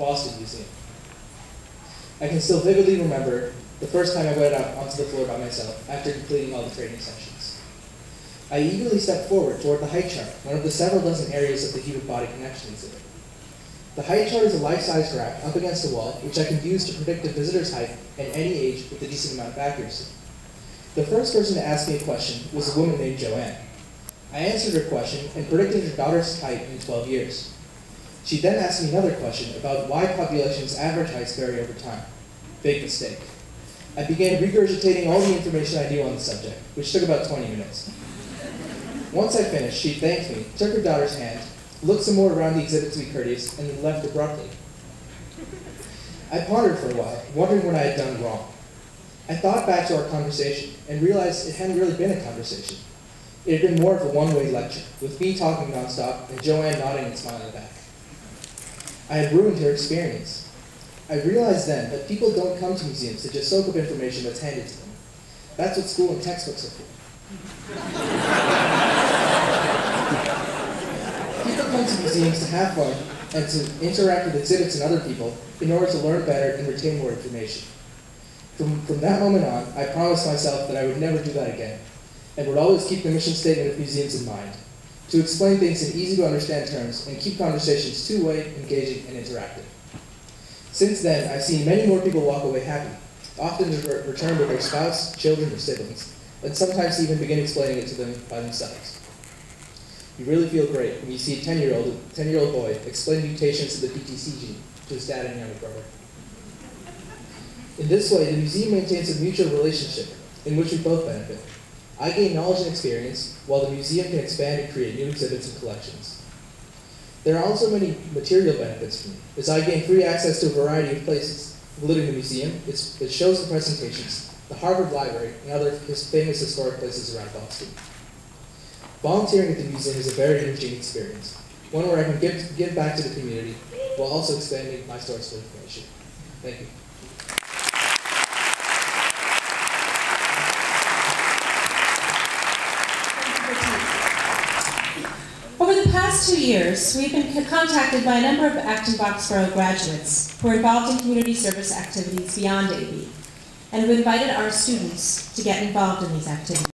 Boston Museum. I can still vividly remember the first time I went out onto the floor by myself after completing all the training sessions. I eagerly stepped forward toward the height chart, one of the several dozen areas of the human body connection exhibit. The height chart is a life-size graph up against a wall, which I can use to predict a visitor's height at any age with a decent amount of accuracy. The first person to ask me a question was a woman named Joanne. I answered her question and predicted her daughter's height in 12 years. She then asked me another question about why populations' average heights vary over time. Big mistake. I began regurgitating all the information I knew on the subject, which took about 20 minutes. Once I finished, she thanked me, took her daughter's hand, looked some more around the exhibit to be courteous, and then left abruptly. I pondered for a while, wondering what I had done wrong. I thought back to our conversation and realized it hadn't really been a conversation. It had been more of a one-way lecture, with me talking nonstop and Joanne nodding and smiling back. I had ruined her experience. I realized then that people don't come to museums to just soak up information that's handed to them. That's what school and textbooks are for. People come to museums to have fun and to interact with exhibits and other people in order to learn better and retain more information. From that moment on, I promised myself that I would never do that again, and would always keep the mission statement of museums in mind, to explain things in easy-to-understand terms and keep conversations two-way, engaging, and interactive. Since then, I've seen many more people walk away happy, often return with their spouse, children, or siblings, and sometimes even begin explaining it to them by themselves. You really feel great when you see a 10-year-old boy explain mutations of the PTC gene to his dad and younger brother. In this way, the museum maintains a mutual relationship in which we both benefit. I gain knowledge and experience, while the museum can expand and create new exhibits and collections. There are also many material benefits for me, as I gain free access to a variety of places, including the museum, its shows and presentations, the Harvard Library, and other famous historic places around Boston. Volunteering at the museum is a very enriching experience, one where I can give back to the community while also expanding my source of information. Thank you. Over the past 2 years, we've been contacted by a number of Acton-Boxborough graduates who are involved in community service activities beyond AB, and have invited our students to get involved in these activities.